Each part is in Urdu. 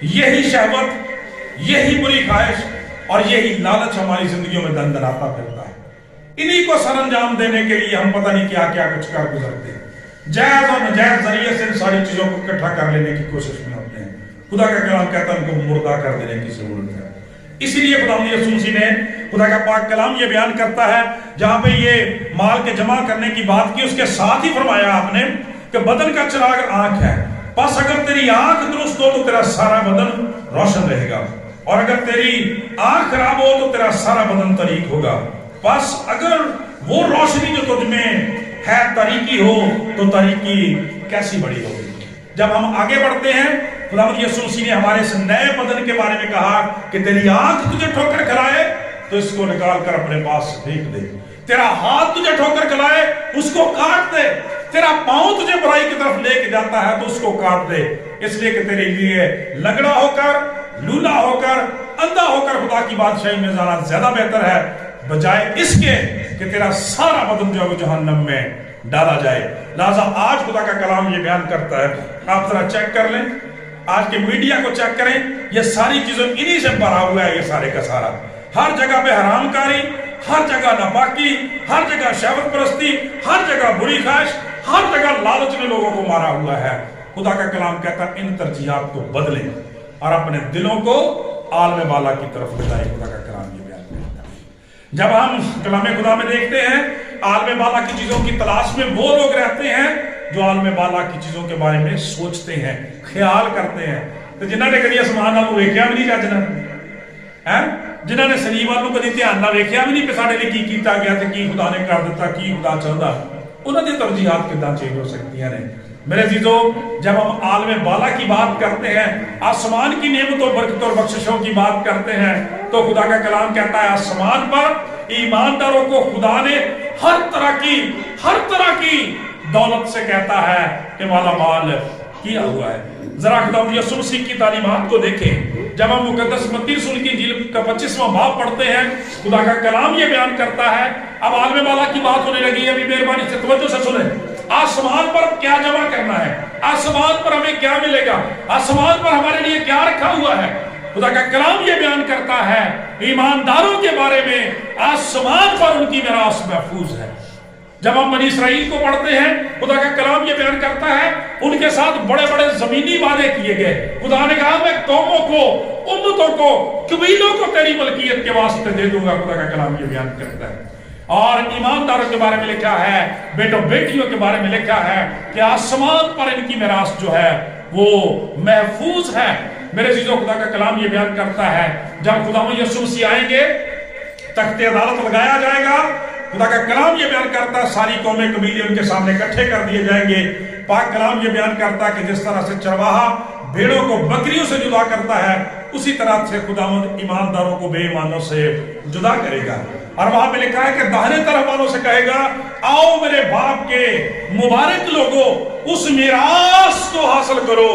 یہی شہوت، یہی بری خواہش اور یہی لالچ ہماری زندگیوں میں دندناتا پھرتا ہے۔ انہی کو سر انجام دینے کے لیے ہم پتہ نہیں کیا کیا کچھ کر گزرتے ہیں، جائز اور ناجائز ذریعے سے ان ساری چیزوں کو اکٹھا کر لینے کی کوشش میں ہوتے ہیں۔ خدا کا کلام کہتا ہے ان کو مردہ کر دینے کی ضرورت ہے۔ اسی لیے خدا یسوع مسیح نے خدا کا پاک کلام یہ بیان کرتا ہے، جہاں پہ یہ مال کے جمع کرنے کی بات کی، اس کے ساتھ ہی فرمایا آپ نے کہ بدن کا چراغ آنکھ ہے، پس اگر تیری آنکھ درست ہو تو تیرا سارا بدن روشن رہے گا، اور اگر تیری آنکھ خراب ہو تو تیرا سارا بدن تاریک ہوگا۔ پس اگر وہ روشنی جو تجھ میں ہے تاریکی ہو تو تاریکی کیسی بڑی ہوگی۔ جب ہم آگے بڑھتے ہیں، خداوند یسوع مسیح نے ہمارے اس نئے بدن کے بارے میں کہا کہ تیری آنکھ تجھے ٹھوکر کھلائے تو اس کو نکال کر اپنے پاس پھینک دے، تیرا ہاتھ تجھے ٹھوکر کھلائے اس کو کاٹ دے، تیرا پاؤں تجھے برائی کی طرف لے کے جاتا ہے تو اس کو کاٹ دے، اس لیے کہ تیرے لیے لنگڑا ہو کر، لولا ہو کر، اندھا ہو کر خدا کی بادشاہی میں جانا زیادہ بہتر ہے بجائے اس کے کہ تیرا سارا بدن جو ہے وہ جہنم میں ڈالا جائے۔ لہذا آج خدا کا کلام یہ بیان کرتا ہے، آپ ذرا چیک کر لیں، آج کے میڈیا کو چیک کریں، یہ ساری چیزیں انہی سے بھرا ہوا ہے، یہ سارے کا سارا، ہر جگہ پہ حرام کاری، ہر جگہ ناپاکی، ہر جگہ شہوت پرستی، ہر جگہ بری خواہش، ہر جگہ لالچ نے لوگوں کو مارا ہوا ہے۔ خدا کا کلام کہتا ہے ان ترجیحات کو بدلیں اور اپنے دلوں کو عالم بالا کی طرف لٹائیں۔ خدا کا کلام یہ بیان کرتا ہے، جب ہم کلام خدا میں دیکھتے ہیں عالم بالا کی چیزوں کی تلاش میں وہ لوگ رہتے ہیں جو عالم بالا کی چیزوں کے بارے میں سوچتے ہیں، خیال کرتے ہیں۔ تو جنہوں نے کدی آسمان نال ویکھیا بھی نہیں جاجنا، جنہوں نے صلیب والوں کدی دھیان نال ویکھیا بھی نہیں کہ ساڈے لیے کی کیتا گیا تے کی خدا نے کر دیتا، کی خدا چاہتا، انہاں دی ترجیحات کداں چینج ہو سکتی ہیں۔ میرے عزیزو، جب ہم عالم بالا کی بات کرتے ہیں، آسمان کی نعمت و برکت اور بخششوں کی بات کرتے ہیں، تو خدا کا کلام کہتا ہے آسمان پر ایمانداروں کو خدا نے ہر طرح کی دولت سے کہتا ہے کہ مالا مال کیا ہوا ہے۔ ذرا خداوند یسوع مسیح کی تعلیمات کو دیکھیں، جب ہم مقدس متی رسول کی انجیل کا 25واں باب پڑھتے ہیں، خدا کا کلام یہ بیان کرتا ہے، اب عالم بالا کی بات ہونے لگی ہے، ابھی مہربانی سے توجہ سے سنیں، آسمان پر کیا جمع کرنا ہے، آسمان پر ہمیں کیا ملے گا، آسمان پر ہمارے لیے کیا رکھا ہوا ہے۔ خدا کا کلام یہ بیان کرتا ہے ایمانداروں کے بارے میں آسمان پر ان کی میراث محفوظ ہے۔ جب ہم بنی اسرائیل کو پڑھتے ہیں، خدا کا کلام یہ بیان کرتا ہے ان کے ساتھ بڑے بڑے زمینی وعدے کیے گئے۔ خدا نے کہا میں قوموں کو، امتوں کو، قبیلوں کو تیری ملکیت کے واسطے دے دوں گا۔ خدا کا کلام یہ بیان کرتا ہے، اور ایمانداروں کے بارے میں لکھا ہے، بیٹوں بیٹیوں کے بارے میں لکھا ہے کہ آسمان پر ان کی میراث جو ہے وہ محفوظ ہے۔ میرے عزیزو، خدا کا کلام یہ بیان کرتا ہے جب خداوند یسوع مسیح آئیں گے، تخت عدالت لگایا جائے گا، خدا کا کلام یہ بیان کرتا ہے ساری قومیں قبیلے ان کے سامنے اکٹھے کر دیے جائیں گے۔ پاک کلام یہ بیان کرتا ہے کہ جس طرح سے چرواہا بھیڑوں کو بکریوں سے جدا کرتا ہے، اسی طرح سے خداوند ایمانداروں کو بے ایمانوں سے جدا کرے گا۔ اور وہاں پہ لکھا ہے کہ داہنے طرف والوں سے کہے گا آؤ میرے باپ کے مبارک لوگو، اس میراث کو حاصل کرو،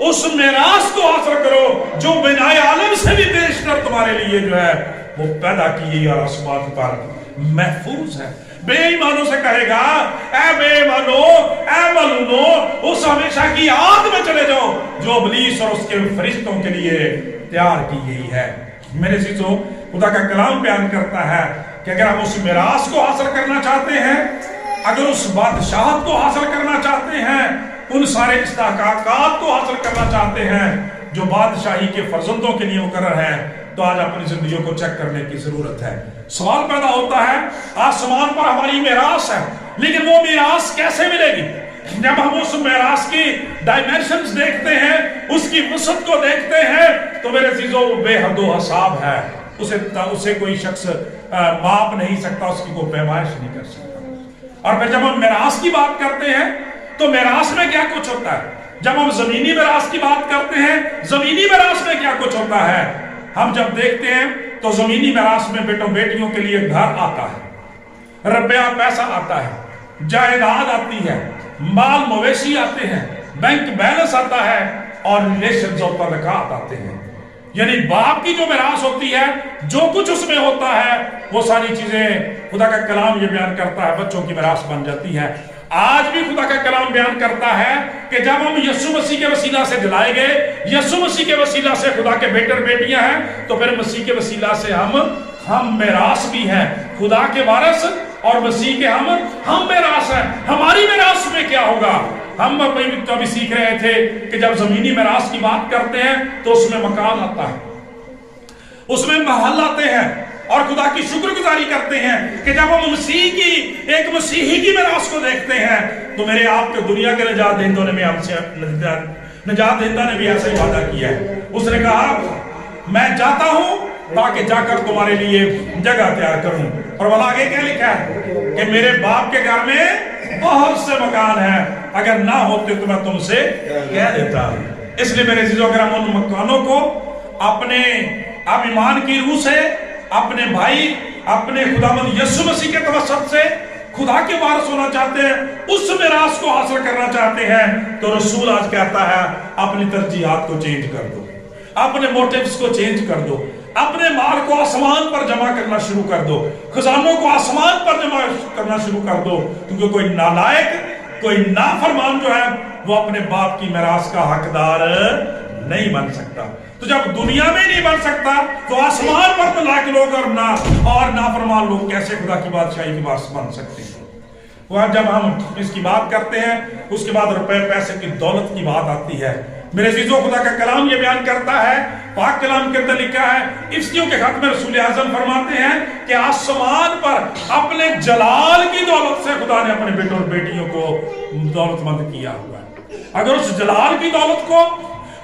اس میراث کو حاصل کرو جو بنائے عالم سے بھی بیشتر تمہارے لیے جو ہے وہ پیدا کی گئی اور آسمان پر محفوظ ہے۔ بے ایمانوں سے کہے گا اے بے ایمانو، اے ملونو، اس ہمیشہ کی آگ میں چلے جاؤ جو ابلیس اور اس کے فرشتوں کے لیے تیار کی گئی ہے۔ میرے عزیزو، خدا کا کلام بیان کرتا ہے کہ اگر ہم اس میراث کو حاصل کرنا چاہتے ہیں، اگر اس بادشاہت کو حاصل کرنا چاہتے ہیں، ان سارے استحقاقات کو حاصل کرنا چاہتے ہیں جو بادشاہی کے فرزندوں کے لیے مقرر ہیں، تو آج اپنی زندگیوں کو چیک کرنے کی ضرورت ہے۔ سوال پیدا ہوتا ہے آسمان پر ہماری میراث ہے، لیکن وہ میراث کیسے ملے گی؟ جب ہم اس میراث کی ڈائمینشنز دیکھتے ہیں، اس کی وسعت کو دیکھتے ہیں، تو میرے عزیزو وہ بے حد و حساب ہے، اسے کوئی شخص ماپ نہیں سکتا، اس کی کوئی پیمائش نہیں کر سکتا۔ اور پھر جب ہم میراث کی بات کرتے ہیں تو میراث میں کیا کچھ ہوتا ہے؟ جب ہم زمینی میراث کی بات کرتے ہیں، زمینی میراث میں کیا کچھ ہوتا ہے؟ ہم جب دیکھتے ہیں تو زمینی میراث میں بیٹوں بیٹیوں کے لیے گھر آتا ہے، روپیہ پیسہ آتا ہے، جائیداد آتی ہے، مال مویشی آتے ہیں، بینک بیلنس آتا ہے، اور ریلیشنز اور تعلقات آتے ہیں۔ یعنی باپ کی جو میراث ہوتی ہے، جو کچھ اس میں ہوتا ہے، وہ ساری چیزیں خدا کا کلام یہ بیان کرتا ہے بچوں کی میراث بن جاتی ہے۔ آج بھی خدا کا کلام بیان کرتا ہے کہ جب ہم یسوع مسیح کے وسیلہ سے دلائے گئے، یسوع مسیح کے وسیلہ سے خدا کے بیٹے اور بیٹیاں ہیں، تو پھر مسیح کے وسیلہ سے ہم میراث بھی ہیں، خدا کے وارث اور مسیح کے ہم میراث ہیں۔ ہماری میراث میں کیا ہوگا؟ ہم تو ابھی سیکھ رہے تھے کہ جب زمینی میراث کی بات کرتے ہیں تو اس میں مکان آتا ہے، اس میں محل آتے ہیں، اور خدا کی شکر گزاری کرتے ہیں کہ جب ہم ایک مسیحی کی میراث کو دیکھتے ہیں تو میرے آپ کے دنیا کے نجات دہندوں نے بھی ہم سے نجات دہندہ نے بھی ایسا ہی وعدہ کیا ہے۔ اس نے کہا میں جاتا ہوں تاکہ جا کر تمہارے لیے جگہ تیار کروں، اور وہاں آگے کیا لکھا ہے کہ میرے باپ کے گھر میں بہت سے مکان ہیں، اگر نہ ہوتے تو میں تم سے کہہ دیتا۔ اس لیے میرے عزیزو، اگر ہم ان مکانوں کو اپنے اب ایمان کی روح سے، اپنے بھائی، اپنے خداوند یسوع مسیح کے توسط سے خدا کے وارث ہونا چاہتے ہیں، اس میراث کو حاصل کرنا چاہتے ہیں، تو رسول آج کہتا ہے اپنی ترجیحات کو چینج کر دو، اپنے موٹیوز کو چینج کر دو، اپنے مال کو آسمان پر جمع کرنا شروع کر دو، خزانوں کو آسمان پر جمع کرنا شروع کر دو، کیونکہ کوئی نالائق، کوئی نافرمان جو ہے وہ اپنے باپ کی میراث کا حقدار نہیں بن سکتا۔ تو جب دنیا میں نہیں بن سکتا تو آسمان پر تو لائق لوگ اور نافرمان لوگ کیسے خدا کی بادشاہی کے وارث بن سکتے ہیں؟ وہ جب ہم اس کی بات کرتے ہیں، اس کے بعد روپے پیسے کی دولت کی بات آتی ہے۔ میرے عزیزو، خدا کا کلام یہ بیان کرتا ہے، پاک کلام کے اندر لکھا ہے، افسیوں کے خط میں رسول اعظم فرماتے ہیں کہ آسمان پر اپنے جلال کی دولت سے خدا نے اپنے بیٹوں اور بیٹیوں کو دولت مند کیا ہوا ہے۔ اگر اس جلال کی دولت کو،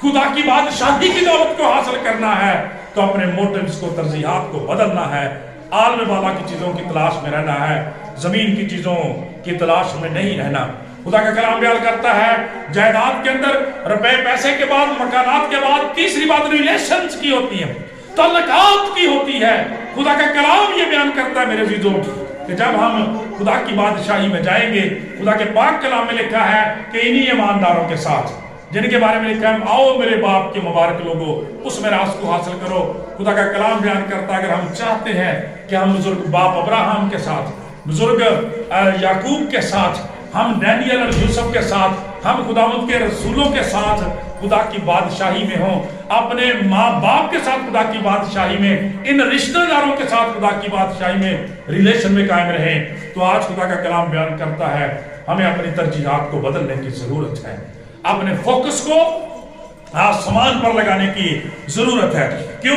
خدا کی بادشاہی کی دولت کو حاصل کرنا ہے تو اپنے موٹیوز کو، ترجیحات کو بدلنا ہے، عالم بالا کی چیزوں کی تلاش میں رہنا ہے، زمین کی چیزوں کی تلاش میں نہیں رہنا۔ خدا کا کلام بیان کرتا ہے جائیداد کے اندر روپے پیسے کے بعد، مکانات کے بعد تیسری بات ریلیشنز کی ہوتی ہے، تعلقات کی ہوتی ہے۔ خدا کا کلام یہ بیان کرتا ہے میرے عزیزوں کہ جب ہم خدا کی بادشاہی میں جائیں گے، خدا کے پاک کلام میں لکھا ہے کہ انہی ایمانداروں کے ساتھ جن کے بارے میں لکھا ہے آؤ میرے باپ کے مبارک لوگوں اس میراث کو حاصل کرو۔ خدا کا کلام بیان کرتا ہے اگر ہم چاہتے ہیں کہ ہم بزرگ باپ ابراہم کے ساتھ، بزرگ یعقوب کے ساتھ، ہم ڈینیل اور یوسف کے ساتھ، ہم خداوند کے رسولوں کے ساتھ خدا کی بادشاہی میں ہوں، اپنے ماں باپ کے ساتھ خدا کی بادشاہی میں، ان رشتہ داروں کے ساتھ خدا کی بادشاہی میں ریلیشن میں قائم رہیں، تو آج خدا کا کلام بیان کرتا ہے ہمیں اپنی ترجیحات کو بدلنے کی ضرورت ہے، اپنے فوکس کو آسمان پر لگانے کی ضرورت ہے۔ کیوں؟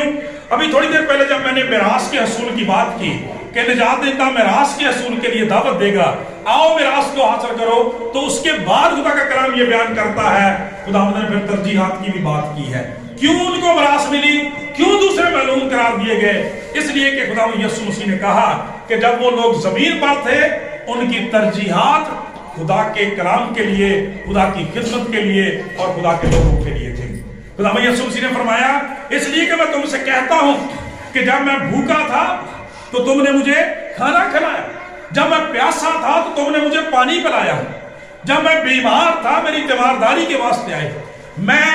ابھی تھوڑی دیر پہلے جب میں نے میراث کے حصول کی بات کی کہ نجات دہندہ میراث کے حصول کے لیے دعوت دے گا، آؤ میراث کو حاصل کرو، تو اس کے بعد خدا کا کلام یہ بیان کرتا ہے، خداوند نے پھر ترجیحات کی بھی بات کی ہے۔ کیوں ان کو میراث ملی؟ کیوں دوسرے معلوم قرار دیے گئے؟ اس لیے کہ خداوند یسوع مسیح نے کہا کہ جب وہ لوگ زمین پر تھے ان کی ترجیحات خدا کے کلام کے لیے، خدا کی خدمت کے لیے اور خدا کے لوگوں کے لیے تھے۔ خداوند یسوع مسیح نے فرمایا اس لیے کہ میں تم سے کہتا ہوں کہ جب میں بھوکا تھا تو تم نے مجھے کھانا کھلایا، جب میں پیاسا تھا تو تم نے مجھے پانی پلایا، جب میں بیمار تھا میری تیمارداری کے واسطے آئے، میں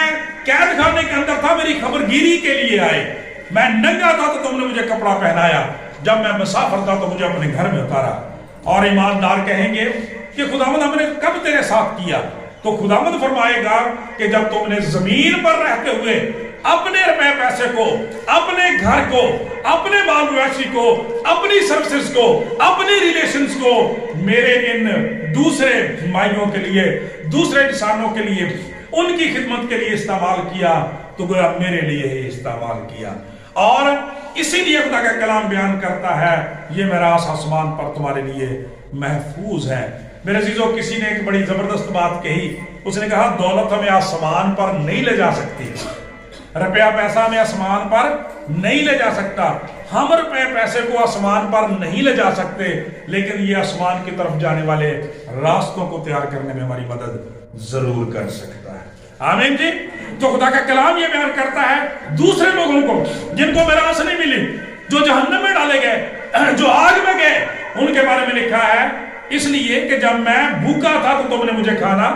قید خانے کے اندر تھا میری خبرگیری کے لیے آئے، میں ننگا تھا تو تم نے مجھے کپڑا پہنایا، جب میں مسافر تھا تو مجھے اپنے گھر میں اتارا۔ اور ایماندار کہیں گے کہ خداوند ہم نے کب تیرے ساتھ کیا؟ تو خداوند فرمائے گا کہ جب تم نے زمین پر رہتے ہوئے اپنے روپے پیسے کو، اپنے گھر کو، اپنے مال مویشی کو، اپنی سروسز کو، اپنی ریلیشنز کو میرے ان دوسرے مائیوں کے لیے، دوسرے انسانوں کے لیے، ان کی خدمت کے لیے استعمال کیا تو گویا میرے لیے ہی استعمال کیا۔ اور اسی لیے خدا کا کلام بیان کرتا ہے یہ میراث آسمان پر تمہارے لیے محفوظ ہے۔ میرے عزیزو، کسی نے ایک بڑی زبردست بات کہی، اس نے کہا دولت ہمیں آسمان پر نہیں لے جا سکتی، روپیہ پیسہ ہمیں آسمان پر نہیں لے جا سکتا، ہم روپے پیسے کو آسمان پر نہیں لے جا سکتے، لیکن یہ آسمان کی طرف جانے والے راستوں کو تیار کرنے میں ہماری مدد ضرور کر سکتا ہے۔ آمین جی۔ تو خدا کا کلام یہ بیان کرتا ہے دوسرے لوگوں کو جن کو میراث نہیں ملی، جو جہنم میں ڈالے گئے، جو آگ میں گئے، ان کے بارے میں لکھا ہے اس لیے کہ جب میں بھوکا تھا تو تم نے مجھے کھانا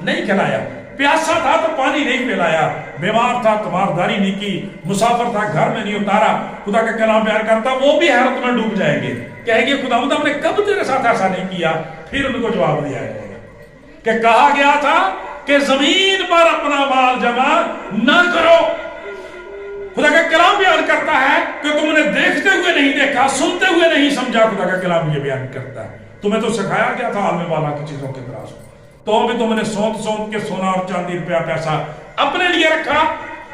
نہیں کھلایا، پیاسا تھا تو پانی نہیں پلایا، بیمار تھا تیمارداری نہیں کی، مسافر تھا گھر میں نہیں اتارا۔ خدا کا کلام بیان کرتا وہ بھی حیرت میں ڈوب جائیں گے، کہیں گے خداوند ہم نے کب تیرے ساتھ ایسا نہیں کیا؟ پھر ان کو جواب دیا ہے کہ کہا گیا تھا کہ زمین پر اپنا مال جمع نہ کرو. خدا کا کلام بیان کرتا ہے کہ تم نے دیکھتے ہوئے نہیں دیکھا, سنتے ہوئے نہیں سمجھا. خدا کا کلام یہ بیان کرتا ہے تمہیں تو سکھایا گیا تھا عالم والا کی چیزوں کے تلاش میں, تو بھی تم نے سونت کے سونا اور چاندی روپیہ پیسہ اپنے لیے رکھا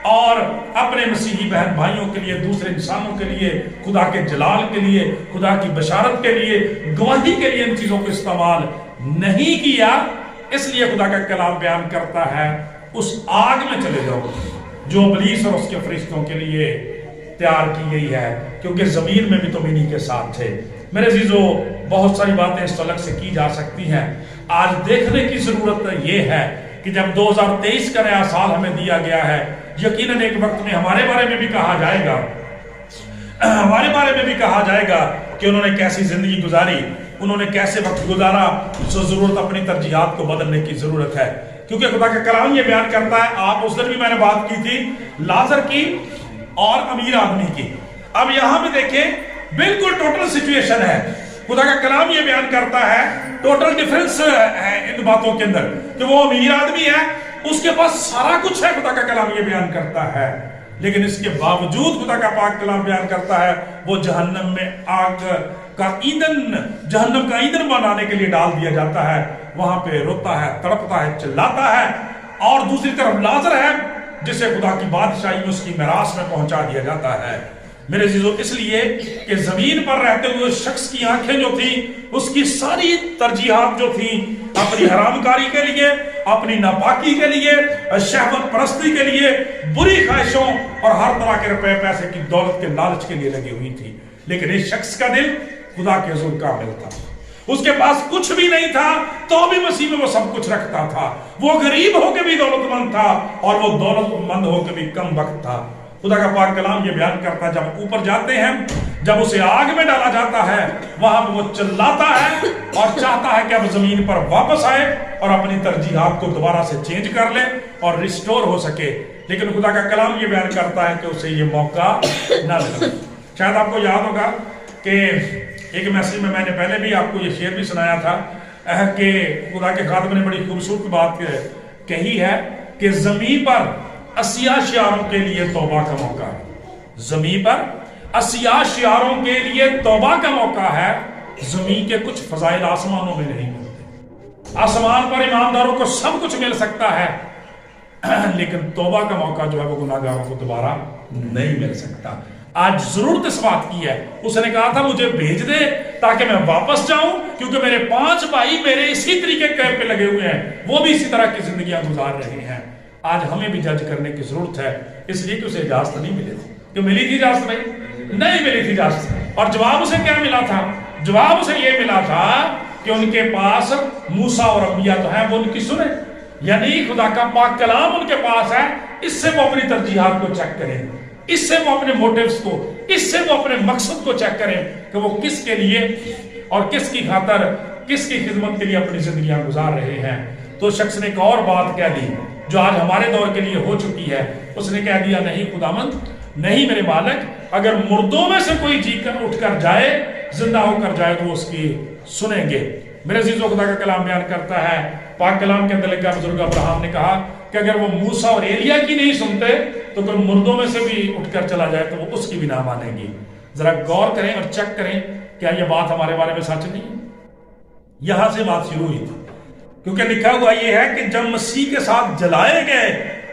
اور اپنے مسیحی بہن بھائیوں کے لیے, دوسرے انسانوں کے لیے, خدا کے جلال کے لیے, خدا کی بشارت کے لیے, گواہی کے لیے ان چیزوں کو استعمال نہیں کیا. اس لیے خدا کا کلام بیان کرتا ہے اس آگ میں چلے جاؤ جو ابلیس اور اس کے فرشتوں کے لیے تیار کی گئی ہے, کیونکہ زمین میں بھی تم انہی کے ساتھ تھے. میرے عزیزو, بہت ساری باتیں اس طلق سے کی جا سکتی ہیں. آج دیکھنے کی ضرورت یہ ہے کہ جب 2023 کا نیا سال ہمیں دیا گیا ہے, یقیناً ایک وقت میں ہمارے بارے میں بھی کہا جائے گا کہ انہوں نے کیسی زندگی گزاری, انہوں نے کیسے وقت گزارا. سو ضرورت اپنی ترجیحات کو بدلنے کی ضرورت ہے, کیونکہ خدا کا کلام یہ بیان کرتا ہے. آپ اس دن بھی میں نے بات کی تھی لازر کی اور امیر آدمی کی. اب یہاں پہ دیکھیں بالکل ٹوٹل سچویشن ہے. خدا کا کلام یہ بیان کرتا ہے ٹوٹل ڈیفرنس ہے ان باتوں کے اندر کہ وہ امیر آدمی ہے, اس کے پاس سارا کچھ ہے. خدا کا کلام یہ بیان کرتا ہے, لیکن اس کے باوجود خدا کا پاک کلام بیان کرتا ہے وہ جہنم میں آگ کا ایندھن, جہنم کا ایندھن بنانے کے لیے ڈال دیا جاتا ہے. وہاں پہ روتا ہے, تڑپتا ہے, چلاتا ہے. اور دوسری طرف لازر ہے جسے خدا کی بادشاہی میں, اس کی میراث میں پہنچا دیا جاتا ہے. میرے عزیزو, اس لیے کہ زمین پر رہتے ہوئے شخص کی آنکھیں جو تھی, اس کی ساری ترجیحات جو تھی اپنی حرام کاری کے لیے, اپنی ناپاکی کے لیے, شہوت پرستی کے لیے, بری خواہشوں اور ہر طرح کے روپے پیسے کی دولت کے لالچ کے لیے لگی ہوئی تھی. لیکن اس شخص کا دل خدا کے حضور کامل تھا. اس کے پاس کچھ بھی نہیں تھا تو بھی مسیح میں وہ سب کچھ رکھتا تھا. وہ غریب ہو کے بھی دولت مند تھا اور وہ دولت مند ہو کے بھی کم وقت تھا. خدا کا پاک کلام یہ بیان کرتا ہے جب اوپر جاتے ہیں, جب اسے آگ میں ڈالا جاتا ہے, وہاں پہ وہ چلاتا ہے اور چاہتا ہے کہ اب زمین پر واپس آئے اور اپنی ترجیحات کو دوبارہ سے چینج کر لے اور ریسٹور ہو سکے. لیکن خدا کا کلام یہ بیان کرتا ہے کہ اسے یہ موقع نہ ملا. شاید آپ کو یاد ہوگا کہ ایک میسج میں نے پہلے بھی آپ کو یہ شعر بھی سنایا تھا کہ خدا کے خادم نے بڑی خوبصورت بات کہی ہے کہ زمین پر اسیہ شعاروں کے لیے توبہ کا موقع ہے. زمین پر اسیہ شعاروں کے لیے توبہ کا موقع ہے. زمین کے کچھ فضائل آسمانوں میں نہیں ملتے. آسمان پر ایمانداروں کو سب کچھ مل سکتا ہے, لیکن توبہ کا موقع جو ہے وہ گناہگاروں کو دوبارہ نہیں مل سکتا. آج ضرورت اس بات کی ہے. اس نے کہا تھا مجھے بھیج دے تاکہ میں واپس جاؤں, کیونکہ میرے 5 بھائی میرے اسی طریقے کیمپ پہ لگے ہوئے ہیں, وہ بھی اسی طرح کی زندگیاں گزار رہے ہیں. آج ہمیں بھی جج کرنے کی ضرورت ہے, اس لیے کہ اسے اجازت نہیں ملی تھی. کہ ملی تھی اجازت نہیں ملی تھی اجازت. اور جواب اسے کیا ملا تھا؟ جواب اسے یہ ملا تھا کہ ان کے پاس موسیٰ اور انبیاء تو ہیں, وہ ان کی سنیں. یعنی خدا کا پاک کلام ان کے پاس ہے, اس سے وہ اپنی ترجیحات کو چیک کریں, اس سے وہ اپنے موٹیوز کو, اس سے وہ اپنے مقصد کو چیک کریں کہ وہ کس کے لیے اور کس کی خاطر, کس کی خدمت کے لیے اپنی زندگیاں گزار رہے ہیں. تو شخص نے ایک اور بات کہہ دی جو آج ہمارے دور کے لیے ہو چکی ہے. اس نے کہہ دیا نہیں خداوند, نہیں میرے مالک, اگر مردوں میں سے کوئی جی کر اٹھ کر جائے, زندہ ہو کر جائے تو اس کی سنیں گے. میرے عزیزو, خدا کا کلام بیان کرتا ہے, پاک کلام کے اندر لکھا بزرگ ابراہیم نے کہا کہ اگر وہ موسیٰ اور ایلیا کی نہیں سنتے تو کوئی مردوں میں سے بھی اٹھ کر چلا جائے تو وہ اس کی بھی نہ مانیں گی. ذرا غور کریں اور چیک کریں کیا یہ بات ہمارے بارے میں سچ نہیں ہے. یہاں سے بات شروع ہوئی تھی, کیونکہ لکھا ہوا یہ ہے کہ جب مسیح کے ساتھ جلائے گئے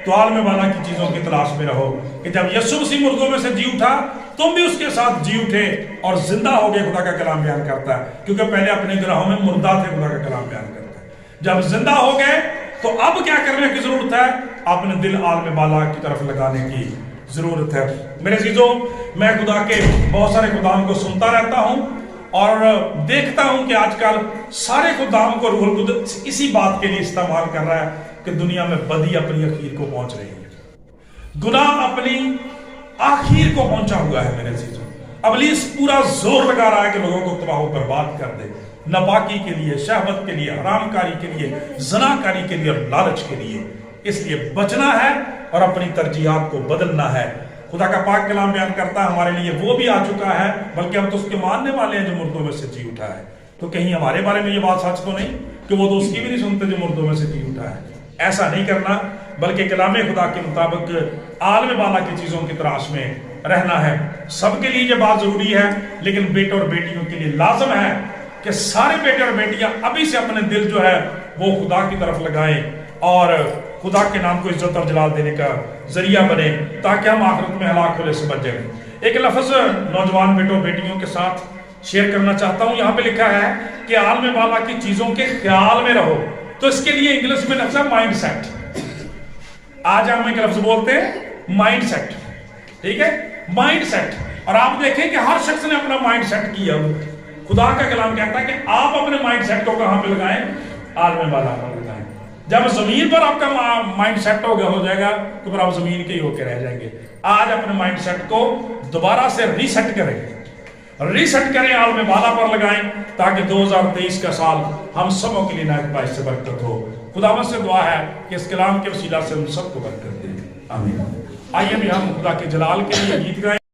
تو عالم والا کی چیزوں کی تلاش میں رہو, کہ جب یسوع مسیح مردوں میں سے جی اٹھا تم بھی اس کے ساتھ جی اٹھے اور زندہ ہو گئے. خدا کا کلام بیان کرتا ہے, کیونکہ پہلے اپنے گناہوں میں مردہ تھے. خدا کا کلام بیان کرتا ہے جب زندہ ہو گئے تو اب کیا کرنے کی ضرورت ہے؟ اپنے دل عالم والا کی طرف لگانے کی ضرورت ہے. میرے عزیزو, میں خدا کے بہت سارے خدام کو سنتا رہتا ہوں اور دیکھتا ہوں کہ آج کل سارے خدام کو روح القدس اسی بات کے لیے استعمال کر رہا ہے کہ دنیا میں بدی اپنی اخیر کو پہنچ رہی ہے, گناہ اپنی آخر کو پہنچا ہوا ہے. میرے عزیزو, ابلیس پورا زور لگا رہا ہے کہ لوگوں کو تباہ و برباد کر دے, ناپاکی کے لیے, شہوت کے لیے, حرام کاری کے لیے, زنا کاری کے لیے اور لالچ کے لیے. اس لیے بچنا ہے اور اپنی ترجیحات کو بدلنا ہے. خدا کا پاک کلام بیان کرتا ہے ہمارے لیے وہ بھی آ چکا ہے, بلکہ ہم تو اس کے ماننے والے ہیں جو مردوں میں سے جی اٹھا ہے. تو کہیں ہمارے بارے میں یہ بات سچ تو نہیں کہ وہ تو اس کی بھی نہیں سنتے جو مردوں میں سے جی اٹھا ہے. ایسا نہیں کرنا بلکہ کلام خدا کے مطابق عالم بالا کی چیزوں کی تلاش میں رہنا ہے. سب کے لیے یہ بات ضروری ہے لیکن بیٹے اور بیٹیوں کے لیے لازم ہے کہ سارے بیٹے اور بیٹیاں ابھی سے اپنے دل جو ہے وہ خدا کی طرف لگائیں اور خدا کے نام کو عزت اور جلال دینے کا ذریعہ بنے تاکہ ہم آخرت میں ہلاک ہونے سے بچ جائیں. ایک لفظ نوجوان بیٹوں بیٹیوں کے ساتھ شیئر کرنا چاہتا ہوں. یہاں پہ لکھا ہے کہ عالم بالا کی چیزوں کے خیال میں رہو. تو اس کے لیے انگلش میں لفظ ہے مائنڈ سیٹ. آج ہم ایک لفظ بولتے ہیں مائنڈ سیٹ. ٹھیک ہے, مائنڈ سیٹ. اور آپ دیکھیں کہ ہر شخص نے اپنا مائنڈ سیٹ کیا. خدا کا کلام کہتا ہے کہ آپ اپنے مائنڈ سیٹ کو کہاں پہ لگائیں؟ عالم بالا پر لگائیں. جب زمین پر آپ کا مائنڈ سیٹ ہو جائے گا تو پھر آپ زمین کے ہی ہو کے رہ جائیں گے. آج اپنے مائنڈ سیٹ کو دوبارہ سے ریسیٹ کریں, عالم بالا پر لگائیں تاکہ 2023 کا سال ہم سبوں کے لیے نہایت باعث برکت ہو. خداوند سے دعا ہے کہ اس کلام کے وسیلہ سے ہم سب کو برکت دے. آمین. آئیے بھی ہم خدا کے جلال کے لیے گیت گائیں.